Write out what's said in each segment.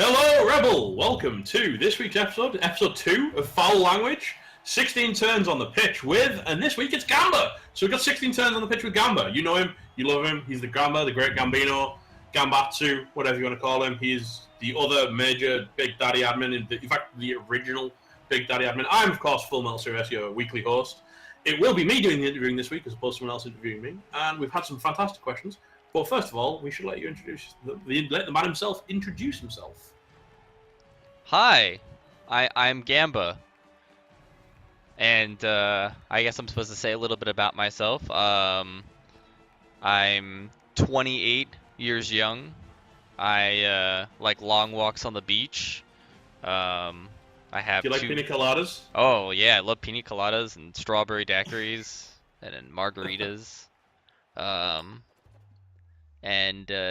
Hello, Rebel! Welcome to this week's episode, episode 2 of Foul Language. 16 turns on the pitch with, and this week it's Gamba! So we've got 16 turns on the pitch with Gamba. You know him, you love him, he's the Gamba, the great Gambino, Gambatsu, whatever you want to call him. He's the other major Big Daddy admin, in fact, the original Big Daddy admin. I'm, of course, Full Metal Series, your weekly host. It will be me doing the interviewing this week as opposed to someone else interviewing me, and we've had some fantastic questions. But first of all, we should let you let the man himself introduce himself. Hi, I'm Gamba, and I guess I'm supposed to say a little bit about myself. I'm 28 years young. I like long walks on the beach. I have Do you like pina coladas? Oh yeah, I love pina coladas and strawberry daiquiris and margaritas.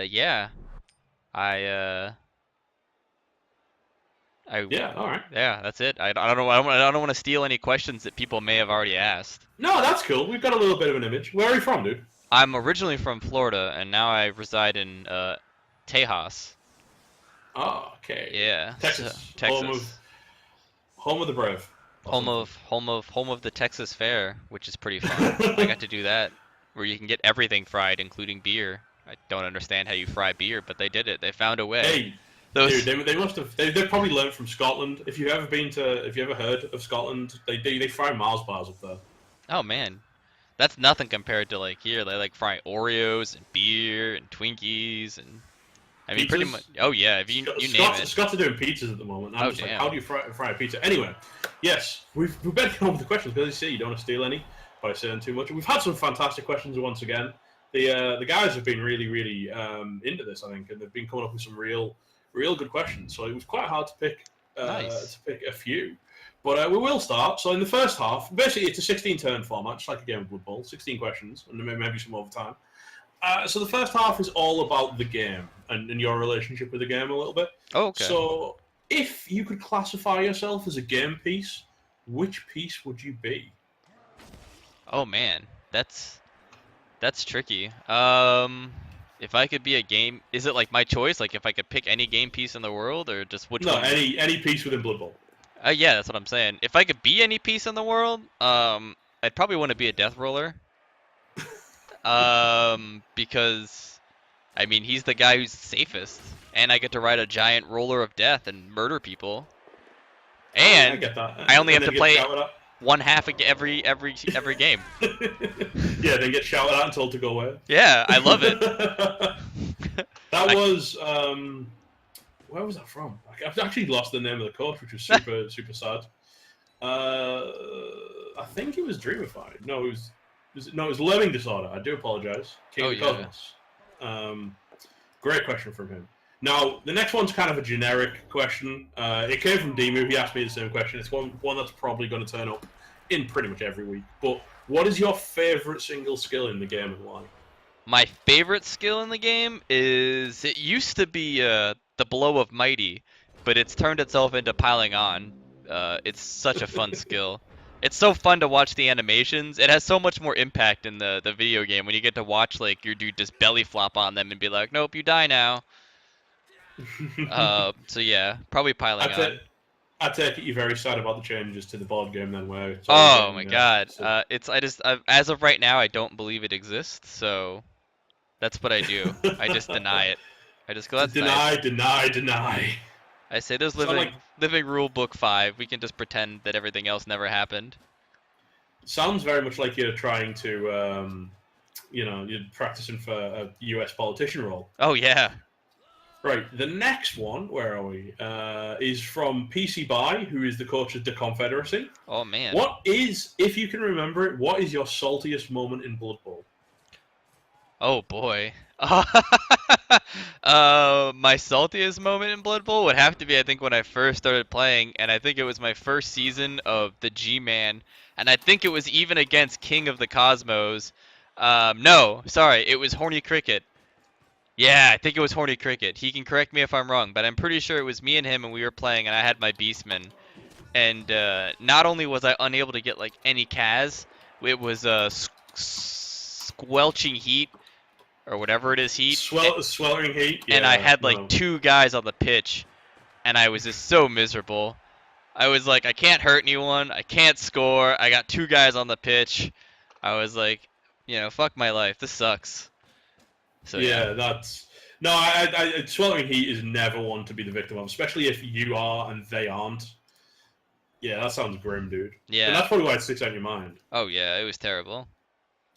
Yeah, I Yeah, all right. yeah, that's it. I don't know. I don't want to steal any questions that people may have already asked. No, that's cool. We've got a little bit of an image. Where are you from, dude? I'm originally from Florida, and now I reside in Tejas. Oh, okay. Yeah, Texas. Texas. Home of the brave. Home of the Texas Fair, which is pretty fun. I got to do that, where you can get everything fried, including beer. I don't understand how you fry beer, but they did it. They found a way. Hey, dude, they must have. They probably learned from Scotland. If you ever heard of Scotland, they fry Mars bars up there. Oh man, that's nothing compared to like here. They like fry Oreos and beer and Twinkies and I mean Pizzas? pretty much. Oh yeah, if you name it. Scots are doing pizzas at the moment. I'm just damn. like, how do you fry a pizza? Anyway, yes, we've better get on with the questions because you see, you don't want to steal any by saying too much. We've had some fantastic questions once again. The guys have been really into this, I think, and they've been coming up with some real good questions. So it was quite hard to pick a few. But we will start. So in the first half, basically it's a 16-turn format, just like a game of Blood Bowl, 16 questions, and maybe some overtime. So the first half is all about the game and your relationship with the game a little bit. Oh, okay. So if you could classify yourself as a game piece, which piece would you be? Oh man, that's tricky. If I could be a game, is it like my choice? Like if I could pick any game piece in the world, or just which one? No, any piece within Blood Bowl. Yeah, that's what I'm saying. If I could be any piece in the world, I'd probably want to be a death roller. Because, I mean, he's the guy who's safest, and I get to ride a giant roller of death and murder people. And I get that. I only have to play one half every game. Yeah, then get shouted at and told to go away. Yeah, I love it. That was where was that from? I've actually lost the name of the coach, which was super sad. I think it was Dreamified. No, it was Learning Disorder. I do apologize. King of the Cosmos. Great question from him. Now, the next one's kind of a generic question. It came from Demu. He asked me the same question. It's one that's probably going to turn up in pretty much every week. But what is your favorite single skill in the game and why? My favorite skill in the game is, it used to be the Blow of Mighty, but it's turned itself into Piling On. It's such a fun skill. It's so fun to watch the animations. It has so much more impact in the video game when you get to watch like your dude just belly flop on them and be like, nope, you die now. So yeah, probably Piling On. I take it you're very sad about the changes to the board game then, where it's oh my god, as of right now I don't believe it exists, so that's what I do. I just deny it. I just go, that's nice. Deny. I say there's living rule book 5. We can just pretend that everything else never happened. Sounds very much like you're trying to, you're practicing for a US politician role. Oh yeah. Right, the next one, where are we? Is from PC Buy, who is the coach of the Confederacy. Oh man. What is, if you can remember it, what is your saltiest moment in Blood Bowl? Oh boy. My saltiest moment in Blood Bowl would have to be, I think, when I first started playing, and I think it was my first season of the G-Man, and I think it was even against King of the Cosmos. No, sorry, it was Horny Cricket. Yeah, I think it was Horny Cricket. He can correct me if I'm wrong, but I'm pretty sure it was me and him, and we were playing, and I had my Beastman. And not only was I unable to get like any Kaz, it was squelching heat, or whatever it is, heat. Sweltering heat. Yeah, and I had like 2 guys on the pitch, and I was just so miserable. I was like, I can't hurt anyone, I can't score, I got 2 guys on the pitch. I was like, fuck my life, this sucks. So yeah. Yeah, that's no. Swallowing heat is never one to be the victim of, especially if you are and they aren't. Yeah, that sounds grim, dude. Yeah. And that's probably why it sticks out in your mind. Oh yeah, it was terrible.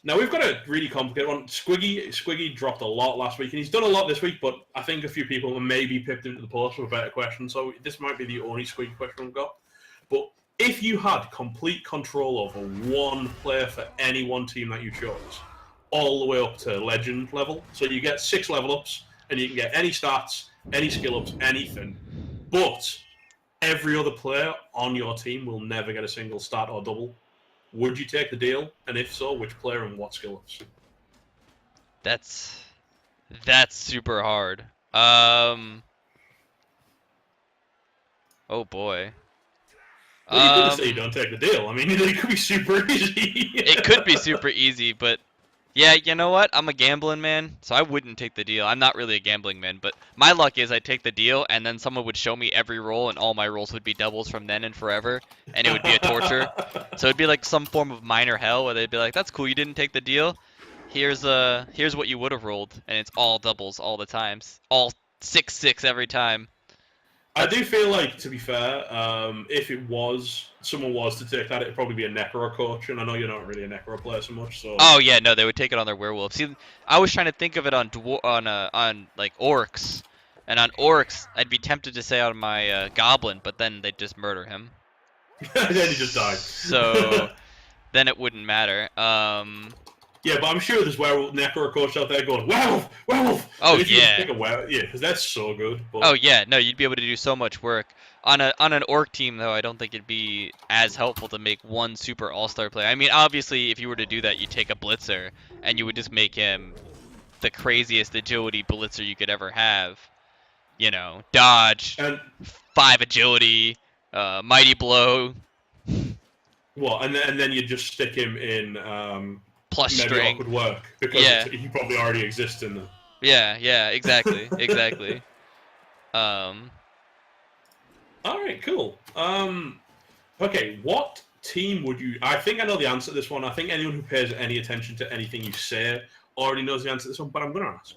Now we've got a really complicated one. Squiggy dropped a lot last week, and he's done a lot this week. But I think a few people maybe picked him to the post with a better question. So this might be the only Squiggy question we've got. But if you had complete control over one player for any one team that you chose, all the way up to legend level, so you get 6 level ups, and you can get any stats, any skill ups, anything. But every other player on your team will never get a single stat or double. Would you take the deal? And if so, which player and what skill ups? That's super hard. Oh boy. Well, you could say you don't take the deal. I mean, it could be super easy. It could be super easy, but yeah, you know what? I'm a gambling man, so I wouldn't take the deal. I'm not really a gambling man, but my luck is I'd take the deal, and then someone would show me every roll, and all my rolls would be doubles from then and forever, and it would be a torture. So it'd be like some form of minor hell where they'd be like, "That's cool, you didn't take the deal. Here's what you would have rolled," and it's all doubles all the times, all 6/6 every time. I do feel like, to be fair, if someone was to take that, it'd probably be a Necro coach, and I know you're not really a Necro player so much. So. Oh yeah, no, they would take it on their werewolf. See, I was trying to think of it on like orcs, and on orcs, I'd be tempted to say on my goblin, but then they'd just murder him. Then he just died. So then it wouldn't matter. Yeah, but I'm sure there's Necro coach out there going, werewolf, werewolf. Oh yeah. Yeah, because that's so good. But... Oh yeah, no, you'd be able to do so much work. On an orc team though, I don't think it'd be as helpful to make one super all-star player. I mean, obviously, if you were to do that, you'd take a blitzer and you would just make him the craziest agility blitzer you could ever have. Dodge, 5 agility, mighty blow. What? And then you just stick him in plus maybe string. Awkward work because he probably already exists in there. Yeah, exactly, exactly. All right, cool. Okay, what team would you... I think I know the answer to this one. I think anyone who pays any attention to anything you say already knows the answer to this one, but I'm going to ask.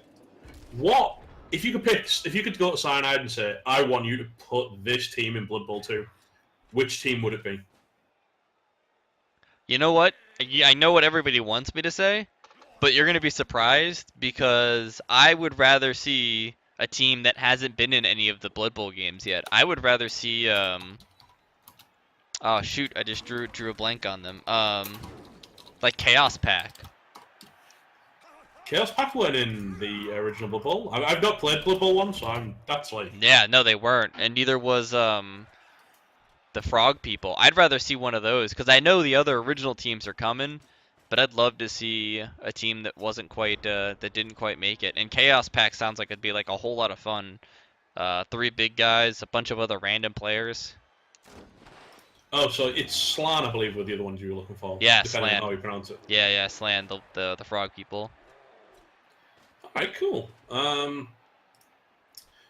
What... If you could go to Cyanide and say, I want you to put this team in Blood Bowl 2, which team would it be? You know what? I know what everybody wants me to say, but you're going to be surprised because I would rather see a team that hasn't been in any of the Blood Bowl games yet. I would rather see oh shoot, I just drew a blank on them. Like Chaos Pack. Chaos Pack weren't in the original Blood Bowl. I've not played Blood Bowl 1, so that's like... Yeah, no, they weren't, and neither was the Frog People. I'd rather see one of those because I know the other original teams are coming, but I'd love to see a team that wasn't quite that didn't quite make it. And Chaos Pack sounds like it'd be like a whole lot of fun. 3 big guys, a bunch of other random players. Oh, so it's Slan, I believe, were the other ones you were looking for. Yeah, depending Slan. on how you pronounce it. Yeah, Slan, the Frog People. Alright, cool.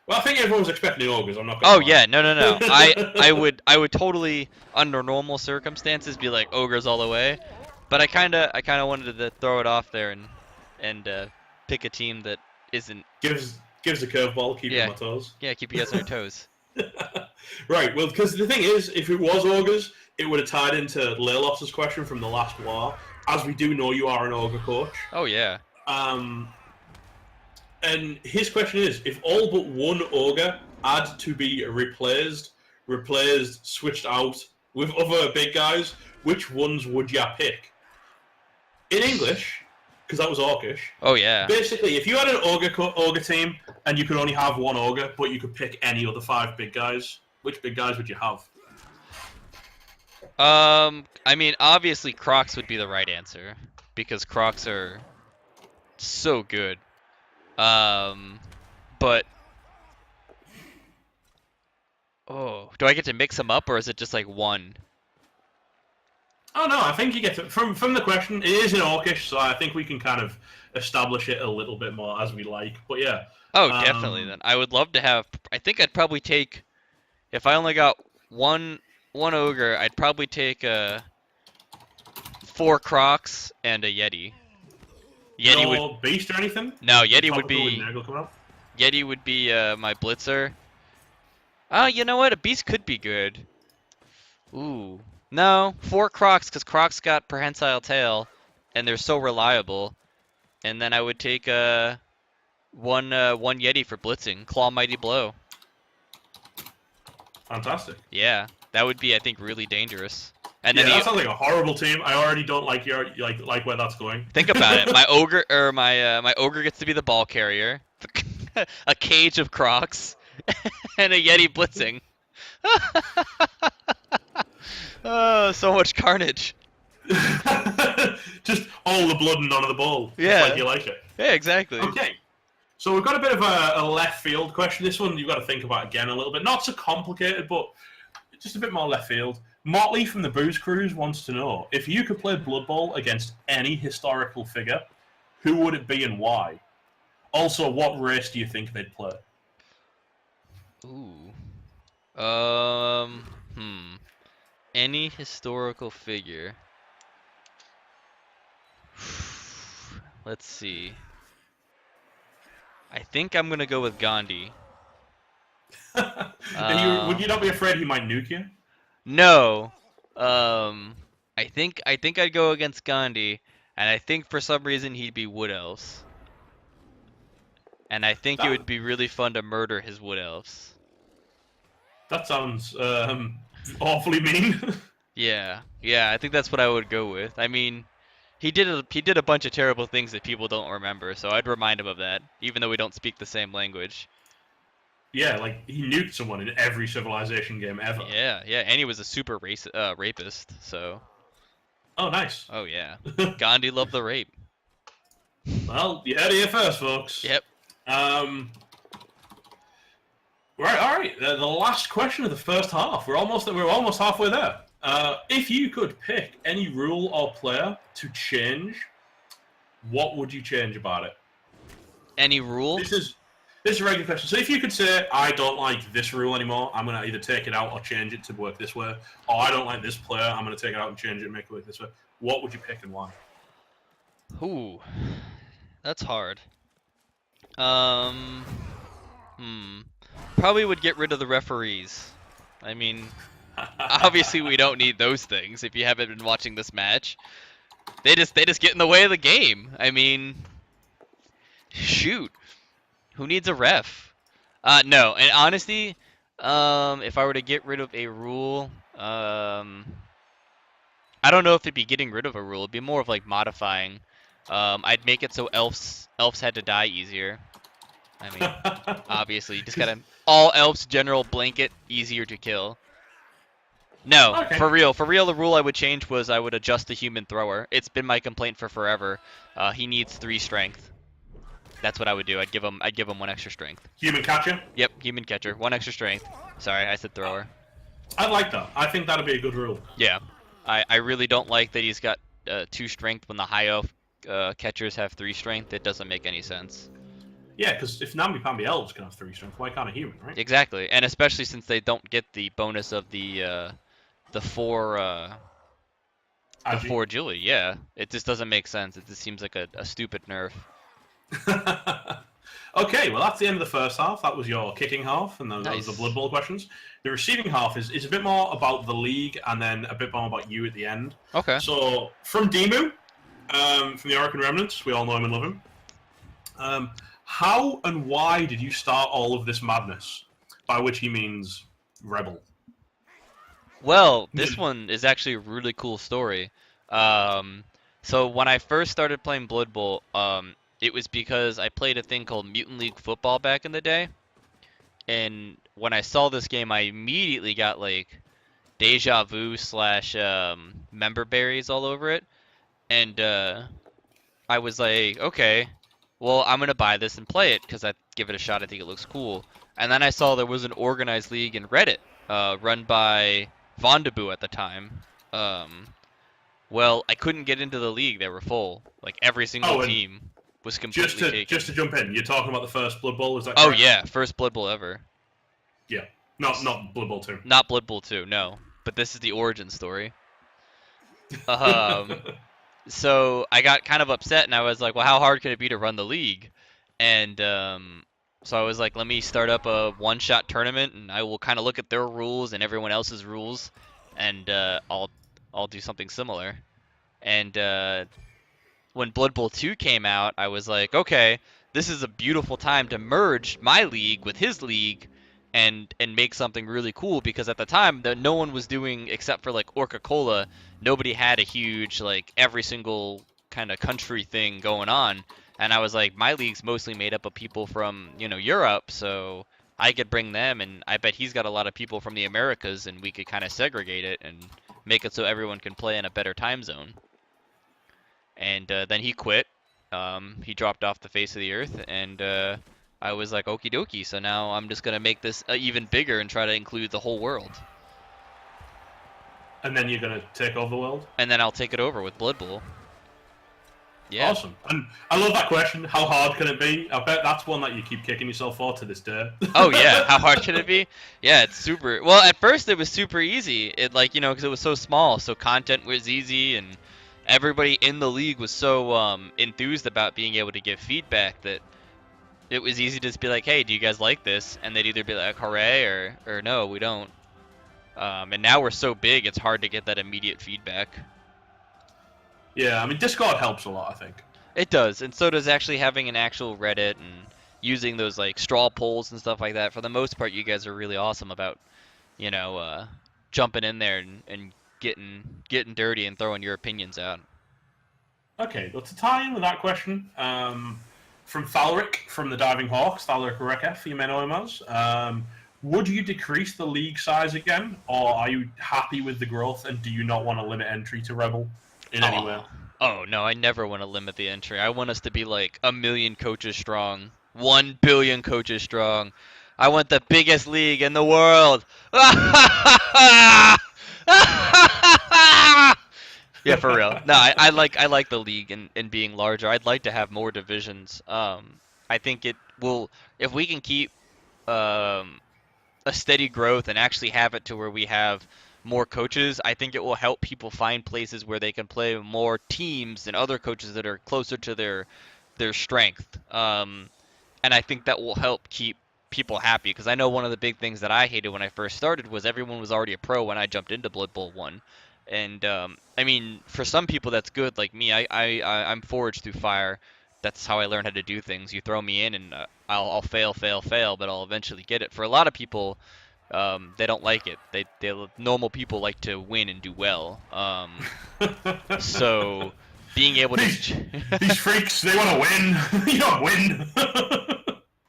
Well, I think everyone's expecting ogres. I'm not gonna lie. Yeah, no. I would totally, under normal circumstances, be like ogres all the way. But I kinda wanted to throw it off there and pick a team that isn't. Gives a curveball, keep you on my toes. Yeah, keep you guys on your toes. Right, well, because the thing is, if it was ogres, it would have tied into Laylops' question from the last war. As we do know, you are an ogre coach. Oh yeah. And his question is, if all but one ogre had to be replaced, switched out with other big guys, which ones would you pick? In English, because that was Orcish. Oh yeah. Basically, if you had an ogre team and you could only have one ogre, but you could pick any other 5 big guys, which big guys would you have? I mean, obviously Crocs would be the right answer because Crocs are so good. But do I get to mix them up or is it just like one? Oh no, I think you get to, from the question. It is in Orcish, so I think we can kind of establish it a little bit more as we like. But yeah. Oh, definitely. Then I would love to have. I think I'd probably take if I only got one ogre, I'd probably take 4 crocs and a yeti. Yeti would No beast or anything? no The Yeti would topical with be Nurgle coming up? my blitzer. Oh, you know what? A beast could be good. Ooh. No, 4 crocs, because crocs got prehensile tail, and they're so reliable. And then I would take one Yeti for blitzing. Claw Mighty Blow. Fantastic. Yeah, that would be, I think, really dangerous. And Yeah, then that sounds like a horrible team. I already don't like your like where that's going. think about it. My ogre my ogre gets to be the ball carrier. A cage of crocs, and a Yeti blitzing. Oh, so much carnage. Just all the blood and none of the ball. Yeah. Just like you like it. Yeah, exactly. Okay. So we've got a bit of a left field question. This one you've got to think about again a little bit. Not so complicated, but just a bit more left field. Motley from the Booze Cruise wants to know, if you could play Blood Bowl against any historical figure, who would it be and why? Also, what race do you think they'd play? Ooh. Any historical figure. Let's see. I think I'm gonna go with Gandhi. Would you not be afraid he might nuke you? No. I think I'd go against Gandhi, and I think for some reason he'd be Wood Elves. And I think it would be really fun to murder his Wood Elves. That sounds awfully mean. Yeah, I think that's what I would go with. I mean, he did a bunch of terrible things that people don't remember, so I'd remind him of that, even though we don't speak the same language. Yeah, like he nuked someone in every Civilization game ever. Yeah, and he was a super rapist, so. Oh, nice. Oh yeah, Gandhi loved the rape. Well, you heard it here first, folks. Yep. Right, all right. The last question of the first half. We're almost halfway there. If you could pick any rule or player to change, what would you change about it? Any rule? This is a regular question. So if you could say, I don't like this rule anymore, I'm going to either take it out or change it to work this way, or I don't like this player, I'm going to take it out and change it and make it work this way, what would you pick and why? Ooh, that's hard. Probably would get rid of the referees. I mean, obviously we don't need those things if you haven't been watching this match. They just get in the way of the game. I mean, shoot. Who needs a ref? No, and honestly, if I were to get rid of a rule, I don't know if it'd be getting rid of a rule. It'd be more of like modifying. I'd make it so elves had to die easier. I mean, obviously, you just gotta all elves general blanket easier to kill. No, Okay. for real, the rule I would change was I would adjust the human thrower. It's been my complaint for forever. He needs 3 strength. That's what I would do. I'd give him 1 extra strength. Human catcher? Yep, human catcher, 1 extra strength. Sorry, I said thrower. I'd like that. I think that'd be a good rule. Yeah, I really don't like that he's got 2 strength when the high elf catchers have 3 strength. It doesn't make any sense. Yeah, because if namby-pamby elves can have 3 strength, why can't a human, right? Exactly, and especially since they don't get the bonus of the 4 agility. Yeah, it just doesn't make sense. It just seems like a stupid nerf. Okay, well that's the end of the first half. That was your kicking half, and that was Nice. the Blood Bowl questions. The receiving half is a bit more about the league, and then a bit more about you at the end. Okay. So from Demu, from the Oracle Remnants, we all know him and love him. How and why did you start all of this madness? By which he means rebel. Well, this one is actually a really cool story. So when I first started playing Blood Bowl, it was because I played a thing called Mutant League Football back in the day. And when I saw this game, I immediately got like deja vu / member berries all over it. And I was like, okay, well, I'm going to buy this and play it because I give it a shot. I think it looks cool. And then I saw there was an organized league in Reddit run by Vondabu at the time. Well, I couldn't get into the league. They were full. Like every single team was completely taken. Just to jump in, you're talking about the first Blood Bowl, is that Oh correct? yeah, first Blood Bowl ever. Yeah. Not Blood Bowl 2. Not Blood Bowl 2, no. But this is the origin story. Um, so I got kind of upset and I was like, well, how hard could it be to run the league? And so I was like, let me start up a one-shot tournament and I will kind of look at their rules and everyone else's rules, and I'll do something similar. And when Blood Bowl 2 came out, I was like, okay, this is a beautiful time to merge my league with his league and make something really cool, because at the time that no one was doing, except for like Orca Cola, nobody had a huge like every single kind of country thing going on. And I was like, my league's mostly made up of people from, Europe, so I could bring them, and I bet he's got a lot of people from the Americas, and we could kind of segregate it and make it so everyone can play in a better time zone. And then he quit. He dropped off the face of the earth, and I was like, okie dokie. So now I'm just gonna make this even bigger and try to include the whole world. And then you're gonna take over the world. And then I'll take it over with Blood Bowl. Yeah. Awesome. And I love that question. How hard can it be? I bet that's one that you keep kicking yourself for to this day. Oh yeah. How hard can it be? Yeah, it's super. Well, at first it was super easy. It because it was so small, so content was easy, and everybody in the league was so enthused about being able to give feedback that it was easy to just be like, hey, do you guys like this? And they'd either be like, hooray, or no, we don't. And now we're so big, it's hard to get that immediate feedback. Yeah, I mean, Discord helps a lot, I think. It does, and so does actually having an actual Reddit and using those like straw polls and stuff like that. For the most part, you guys are really awesome about, jumping in there and getting dirty and throwing your opinions out. Okay, well, to tie in with that question, from Thalric from the Diving Hawks, Thalric Rekef, you may know him as, would you decrease the league size again, or are you happy with the growth, and do you not want to limit entry to Rebel in any way? Oh no, I never want to limit the entry. I want us to be like 1 million coaches strong, 1 billion coaches strong. I want the biggest league in the world. Yeah, for real. No, I like the league and being larger. I'd like to have more divisions. I think it will, if we can keep a steady growth and actually have it to where we have more coaches, I think it will help people find places where they can play more teams and other coaches that are closer to their strength. And I think that will help keep people happy, because I know one of the big things that I hated when I first started was everyone was already a pro when I jumped into Blood Bowl 1. And I mean, for some people that's good, like me. I'm forged through fire. That's how I learned how to do things. You throw me in, and I'll fail, but I'll eventually get it. For a lot of people, they don't like it. Normal people like to win and do well. So being able to these freaks, they want to win. You don't win.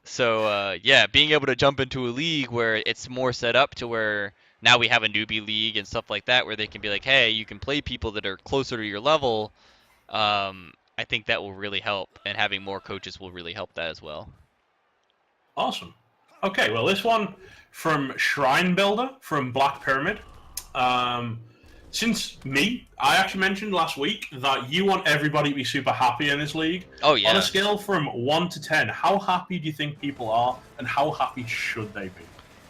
So yeah, being able to jump into a league where it's more set up to where now we have a newbie league and stuff like that, where they can be like, hey, you can play people that are closer to your level. I think that will really help, and having more coaches will really help that as well. Awesome. Okay, well, this one from Shrine Builder from Black Pyramid. Since I actually mentioned last week that you want everybody to be super happy in this league. Oh, yeah. On a scale from 1 to 10, how happy do you think people are, and how happy should they be?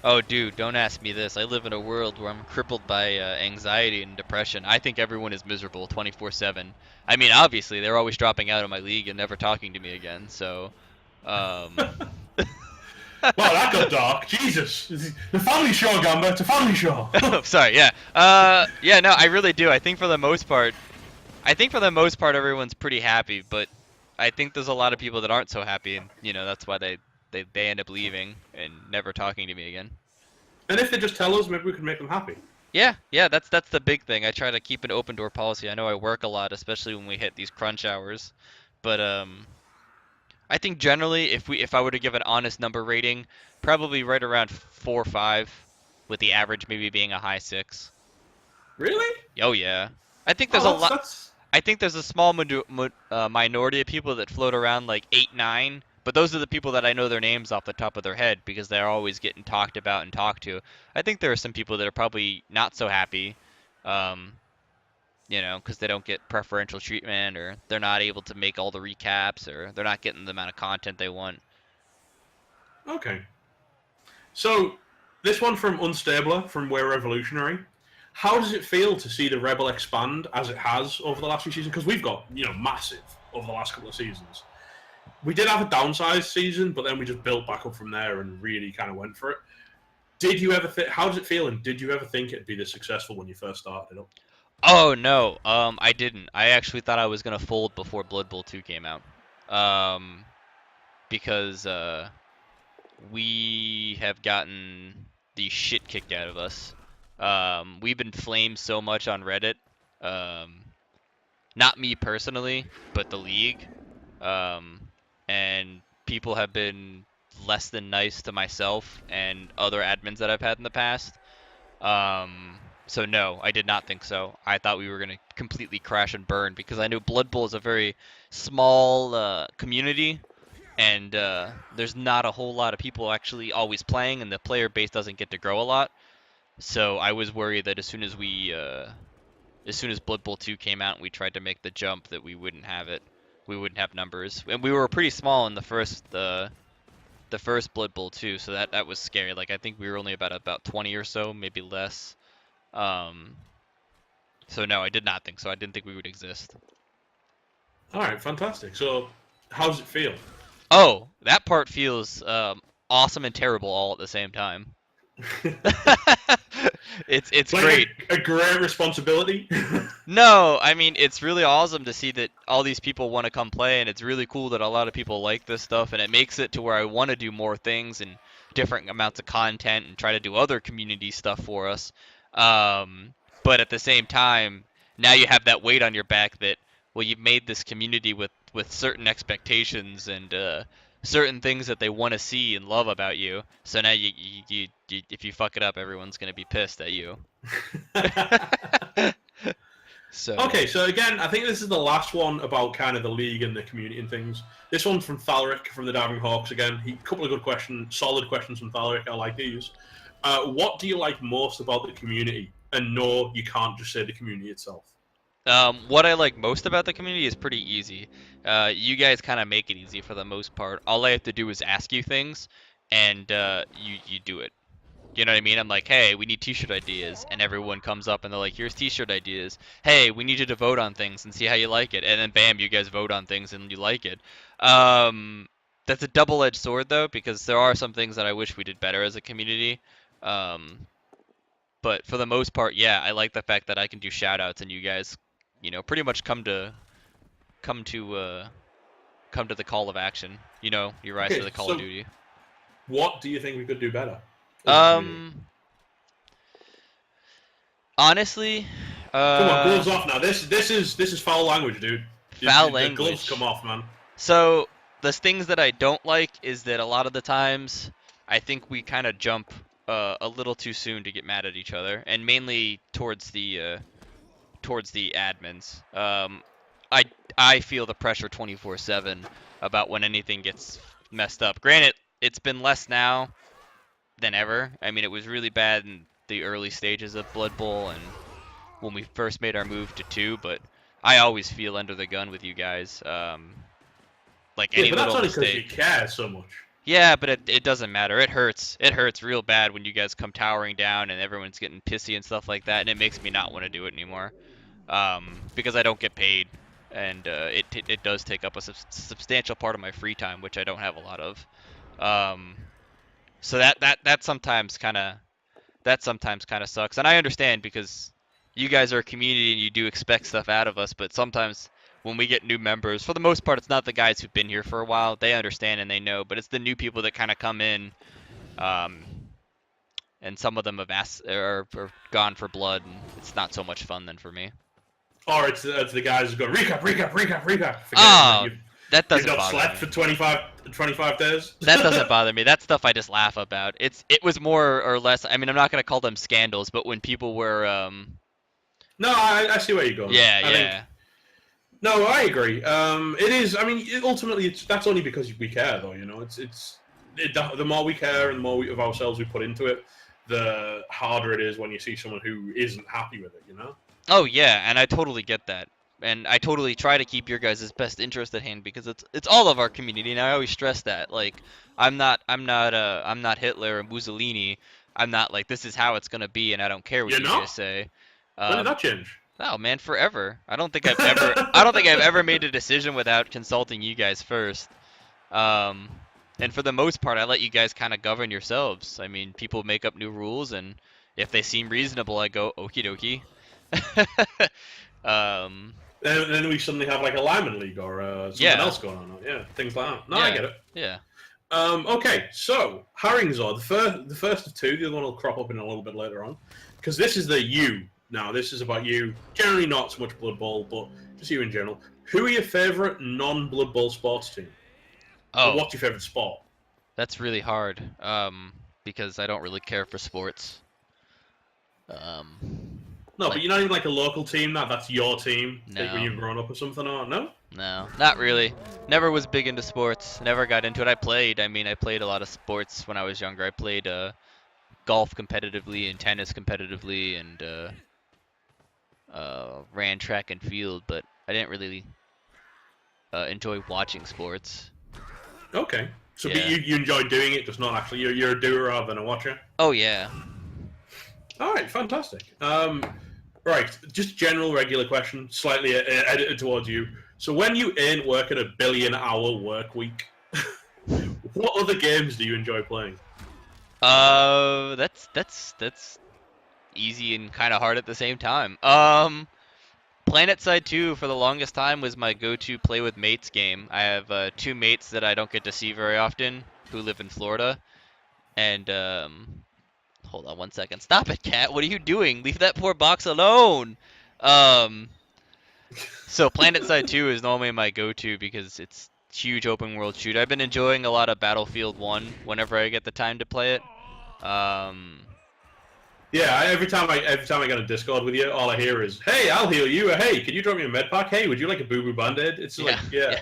Oh, dude, don't ask me this. I live in a world where I'm crippled by anxiety and depression. I think everyone is miserable 24/7. I mean, obviously, they're always dropping out of my league and never talking to me again, so... Well, that got dark. Jesus. The family show, Gamba. It's a family show. Oh, sorry, yeah. Yeah, no, I really do. I think for the most part, everyone's pretty happy, but I think there's a lot of people that aren't so happy, and, that's why they end up leaving and never talking to me again. And if they just tell us, maybe we can make them happy. Yeah, that's the big thing. I try to keep an open door policy. I know I work a lot, especially when we hit these crunch hours, but I think generally, if I were to give an honest number rating, probably right around 4 or 5, with the average maybe being a high 6. Really? Oh yeah. I think there's a lot. I think there's a small minority of people that float around like 8, 9. But those are the people that I know their names off the top of their head because they're always getting talked about and talked to. I think there are some people that are probably not so happy, because they don't get preferential treatment, or they're not able to make all the recaps, or they're not getting the amount of content they want. Okay. So, this one from Unstabler, from We're Revolutionary. How does it feel to see the Rebel expand as it has over the last few seasons? Because we've got, massive over the last couple of seasons. We did have a downsized season, but then we just built back up from there and really kind of went for it. Did you ever how does it feel, and did you ever think it'd be this successful when you first started it up? Oh no, I didn't. I actually thought I was gonna fold before Blood Bowl 2 came out, because we have gotten the shit kicked out of us. We've been flamed so much on Reddit. Um, Not me personally, but the league. Um, and people have been less than nice to myself and other admins that I've had in the past. So no, I did not think so. I thought we were gonna completely crash and burn because I knew Blood Bowl is a very small community, and there's not a whole lot of people actually always playing, and the player base doesn't get to grow a lot. So I was worried that as soon as Blood Bowl 2 came out and we tried to make the jump, that we wouldn't have it. We wouldn't have numbers, and we were pretty small in the first Blood Bowl 2, so that was scary. Like I think we were only about 20 or so, maybe less. Um, so no, I did not think so. I didn't think we would exist. All right, fantastic. So, how does it feel? Oh, that part feels awesome and terrible all at the same time. It's Like great. a great responsibility. No, I mean it's really awesome to see that all these people want to come play, and it's really cool that a lot of people like this stuff, and it makes it to where I want to do more things and different amounts of content and try to do other community stuff for us. But at the same time, now you have that weight on your back that, well, you've made this community with certain expectations and certain things that they want to see and love about you. So now you if you fuck it up, everyone's gonna be pissed at you. So Okay, so again, I think this is the last one about kind of the league and the community and things. This one's from Thalric from the Diving Hawks again. A couple of good questions, solid questions from Thalric. I like these. What do you like most about the community? And no, you can't just say the community itself. what I like most about the community is pretty easy. You guys kind of make it easy for the most part. All I have to do is ask you things, and you do it. You know what I mean? I'm like, hey, we need t-shirt ideas, and everyone comes up and they're like, here's t-shirt ideas. Hey, we need you to vote on things and see how you like it. And then bam, you guys vote on things and you like it. That's a double-edged sword though, because there are some things that I wish we did better as a community. Um, but for the most part, yeah, I like the fact that I can do shout-outs and you guys, pretty much come to come to the call of action. You rise Okay, to the call so of duty. what do you think we could do better as a community? Um, Honestly, Come on, gloves off now. This is foul language, dude. foul The gloves language. come off, man. So the things that I don't like is that a lot of the times I think we kind of jump a little too soon to get mad at each other, and mainly towards the admins. I I feel the pressure 24/7 about when anything gets messed up. Granted, it's been less now than ever. I mean, it was really bad in the early stages of Blood Bowl and when we first made our move to 2, but I always feel under the gun with you guys. Like Yeah, any but that's little only because you mistake. care so much. Yeah, but it doesn't matter. It hurts. It hurts real bad when you guys come towering down and everyone's getting pissy and stuff like that, and it makes me not want to do it anymore. Because I don't get paid, and it does take up a substantial part of my free time, which I don't have a lot of. Um, so that sometimes kind of sucks, and I understand because you guys are a community and you do expect stuff out of us, but sometimes when we get new members, for the most part, it's not the guys who've been here for a while. They understand and they know, but it's the new people that kind of come in, um, and some of them have asked or gone for blood, and it's not so much fun then for me. Or it's the guys who go recap, recap, recap, recap, forgetting that Oh, that you've doesn't not bother slept me. for 25 days. That doesn't bother me. That stuff I just laugh about. It was more or less. I mean, I'm not gonna call them scandals, but when people were No, I see where you're going. yeah, I think yeah. no, I agree. It is. I mean, ultimately, that's only because we care, though. The more we care and the more of ourselves we put into it, the harder it is when you see someone who isn't happy with it. Oh yeah, and I totally get that. And I totally try to keep your guys' best interest at hand because it's all of our community, and I always stress that. Like I'm not Hitler or Mussolini. I'm not like this is how it's gonna be, and I don't care what You're you guys not? say. When did Um, that change? oh man, forever. I don't think I've ever made a decision without consulting you guys first. Um, and for the most part, I let you guys kind of govern yourselves. I mean, people make up new rules, and if they seem reasonable, I go okie dokie. um, And then we suddenly have like a Lyman League or something yeah, else going on. Yeah, things like that. No, I yeah, get it. yeah. Okay, so Haringzor, the first of two. The other one will crop up in a little bit later on, because this is the you. Now, this is about you. Generally, not so much Blood Bowl, but just you in general. Who are your favorite non-Blood Bowl sports team? Or Oh, what's your favorite sport? that's really hard. Because I don't really care for sports. Um, No, but like you're not even like a local team. That's your team. Like when no, you've grown up or something, or no? no, not really. Never was big into sports. Never got into it. I played a lot of sports when I was younger. I played golf competitively and tennis competitively and ran track and field, but I didn't really enjoy watching sports. Okay. So but Yeah. you enjoy doing it, just not actually. You're a doer rather than a watcher. Oh yeah. All right, fantastic. Right, just general regular question, slightly edited towards you. So when you ain't working a billion-hour work week, what other games do you enjoy playing? That's easy and kind of hard at the same time. Planet Side 2 for the longest time was my go-to play with mates game. I have two mates that I don't get to see very often who live in Florida, and hold on one second. Stop it, cat. What are you doing? Leave that poor box alone. Um, so Planet Side 2 is normally my go-to because it's huge open world shoot. I've been enjoying a lot of Battlefield 1 whenever I get the time to play it. Um, Yeah, every time I get a Discord with you, all I hear is, "Hey, I'll heal you." Hey, can you drop me a med pack? Hey, would you like a Boo Boo Band-Aid? It's like, yeah, yeah.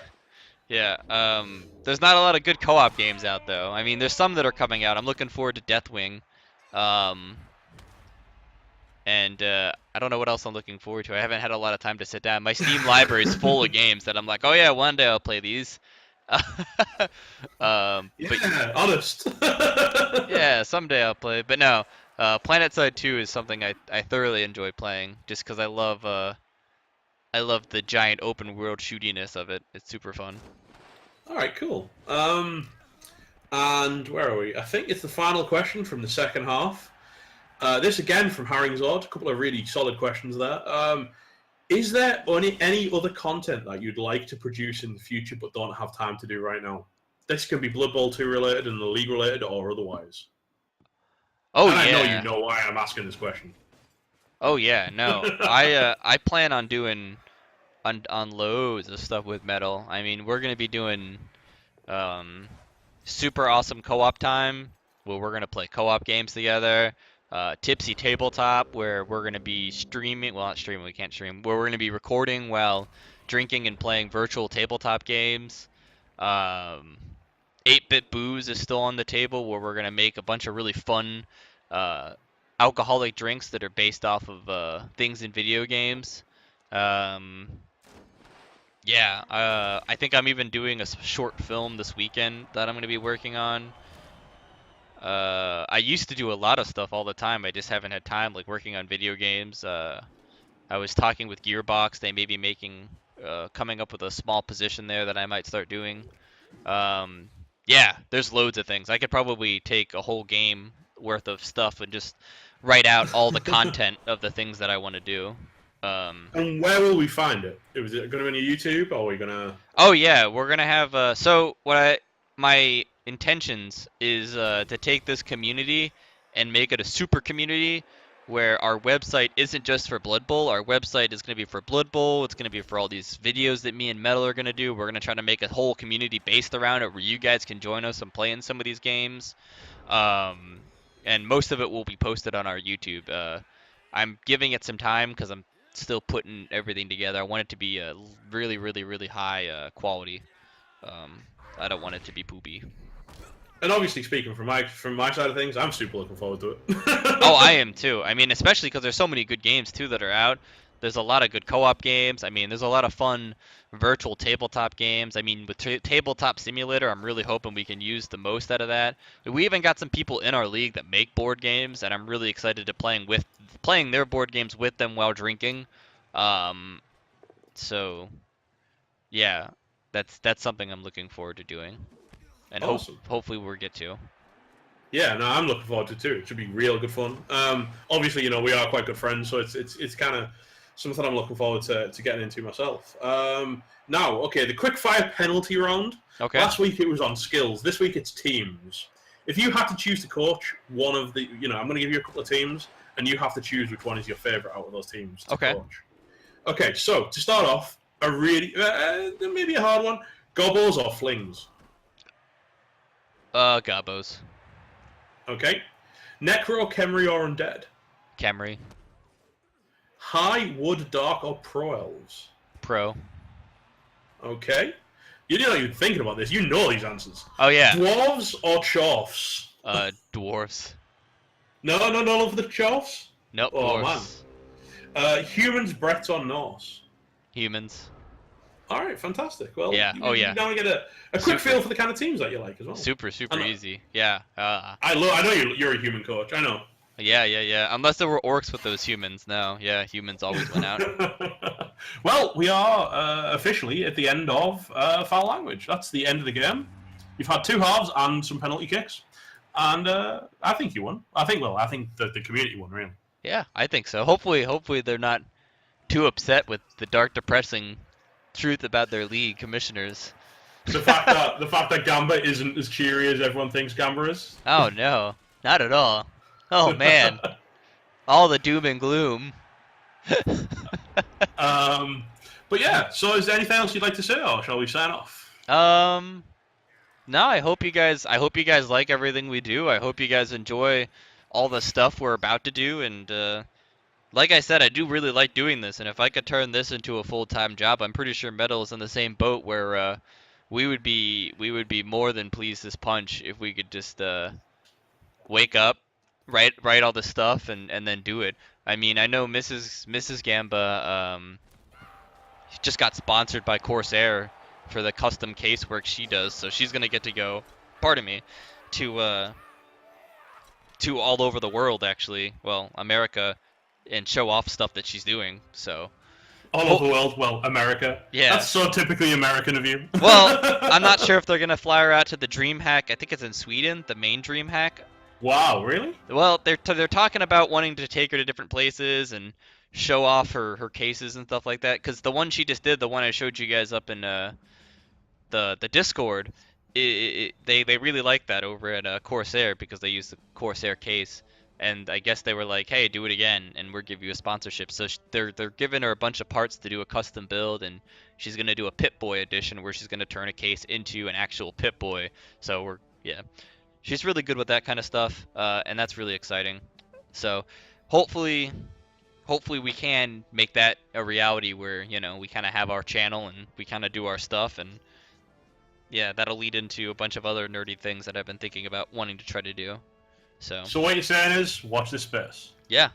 yeah, yeah. There's not a lot of good co-op games out though. I mean, there's some that are coming out. I'm looking forward to Deathwing. Um, and I don't know what else I'm looking forward to. I haven't had a lot of time to sit down. My Steam library is full of games that I'm like, oh yeah, one day I'll play these. But Yeah, honest. yeah, someday I'll play. But no, Planet Side 2 is something I thoroughly enjoy playing, just because I love the giant open world shootiness of it. It's super fun. All right, cool. And where are we? I think it's the final question from the second half. This again from Haringzord. A couple of really solid questions there. Is there any other content that you'd like to produce in the future but don't have time to do right now? This can be Blood Bowl 2 related and the league related or otherwise. Oh And I know you yeah. know why I'm asking this question. Oh yeah. No, I plan on doing on loads of stuff with metal. I mean, we're gonna be doing um, super awesome co-op time where we're gonna play co-op games together. Tipsy tabletop where we're gonna be streaming. Well, not streaming. We can't stream. Where we're gonna be recording while drinking and playing virtual tabletop games. Um, 8-bit booze is still on the table where we're gonna make a bunch of really fun uh, alcoholic drinks that are based off of things in video games. Um, yeah, I think I'm even doing a short film this weekend that I'm going to be working on. I used to do a lot of stuff all the time. I just haven't had time, like working on video games. I was talking with Gearbox. They may be coming up with a small position there that I might start doing. Um, yeah, there's loads of things. I could probably take a whole game worth of stuff and just write out all the content of the things that I want to do. And where will we find it? Is it going to be on your YouTube or are we going to... Oh yeah, we're gonna have so my intentions is to take this community and make it a super community where our website isn't just for Blood Bowl. Our website is gonna be for Blood Bowl. It's gonna be for all these videos that me and Metal are gonna do. We're gonna try to make a whole community based around it where you guys can join us and play in some of these games. Um, and most of it will be posted on our YouTube. I'm giving it some time because I'm still putting everything together. I want it to be really, really, really high quality. Um, I don't want it to be poopy. And obviously, speaking from my side of things, I'm super looking forward to it. Oh, I am too. I mean, especially because there's so many good games too that are out There's a lot of good co-op games. I mean, there's a lot of fun virtual tabletop games. I mean, with Tabletop Simulator, I'm really hoping we can use the most out of that. We even got some people in our league that make board games, and I'm really excited to playing their board games with them while drinking. So yeah, that's something I'm looking forward to doing, and Awesome. hopefully we'll get to. Yeah, no, I'm looking forward to it too. It should be real good fun. Obviously, you know, we are quite good friends, so it's kind of something I'm looking forward to getting into myself. Now, okay, the quick fire penalty round. Okay. Last week it was on skills. This week it's teams. If you had to choose to coach one of the, you know, I'm going to give you a couple of teams, and you have to choose which one is your favorite out of those teams to coach. Okay, so to start off, a really maybe a hard one: gobbles or flings. Gobos. Okay. Necro, Khemri, or Undead? Camry. High, Wood, Dark, or Pro Elves? Pro. Okay. You're not even thinking about this. You know these answers. Oh yeah. Dwarves or Chorfs? Dwarves. No love for the Chorfs? Nope, Oh, dwarves. man. Humans, Brets, or Norse? Humans. All right, fantastic. Well, yeah. You now get a quick feel for the kind of teams that you like as well. Super easy. Yeah. I know you're a human coach. I know. Yeah. Unless there were orcs with those humans. No. Yeah, humans always went out. Well, we are officially at the end of foul language. That's the end of the game. You've had two halves and some penalty kicks, and I think you won. I think that the community won, really. Yeah, I think so. Hopefully they're not too upset with the dark, depressing truth about their league commissioners. The fact that Gamba isn't as cheery as everyone thinks Gamba is. Oh no, not at all. Oh man, all the doom and gloom. But yeah. So, is there anything else you'd like to say, or shall we sign off? No. I hope you guys like everything we do. I hope you guys enjoy all the stuff we're about to do, and like I said, I do really like doing this, and if I could turn this into a full-time job, I'm pretty sure Metal is in the same boat where we would be more than pleased as punch if we could just wake up, write all this stuff, and then do it. I mean, I know Mrs. Gamba just got sponsored by Corsair for the custom casework she does, so she's gonna get to go, pardon me, to all over the world, actually, well, America, and show off stuff that she's doing. So all over the world, well, America. Yeah, that's so typically American of you. Well, I'm not sure if they're gonna fly her out to the DreamHack. I think it's in Sweden, the main DreamHack. Wow, really? Well, they're talking about wanting to take her to different places and show off her cases and stuff like that. Because the one she just did, the one I showed you guys up in the Discord, they really like that over at Corsair because they use the Corsair case. And I guess they were like, hey, do it again, and we'll give you a sponsorship. So they're giving her a bunch of parts to do a custom build, and she's going to do a Pip-Boy edition where she's going to turn a case into an actual Pip-Boy. So she's really good with that kind of stuff, and that's really exciting. So hopefully we can make that a reality where, you know, we kind of have our channel and we kind of do our stuff, and yeah, that'll lead into a bunch of other nerdy things that I've been thinking about wanting to try to do. So what you're saying is, watch this space. Yeah.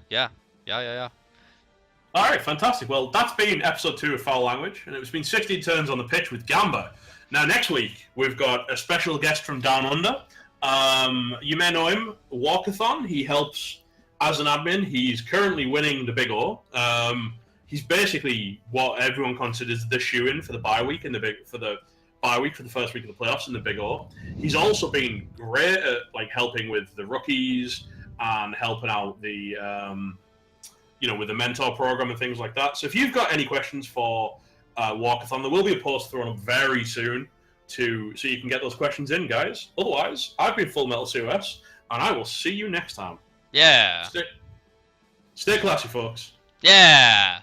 All right, fantastic. Well, that's been episode 2 of Foul Language, and it's been 16 turns on the pitch with Gamba. Now, next week, we've got a special guest from Down Under. You may know him, Walkathon. He helps as an admin. He's currently winning the Big O. He's basically what everyone considers the shoe-in for the bye week for the first week of the playoffs in the Big O. He's also been great at helping with the rookies and helping out the with the mentor program and things like that. So if you've got any questions for Walkathon, there will be a post thrown up very soon so you can get those questions in, guys. Otherwise, I've been Full Metal COS, and I will see you next time. Yeah. Stay classy, folks. Yeah.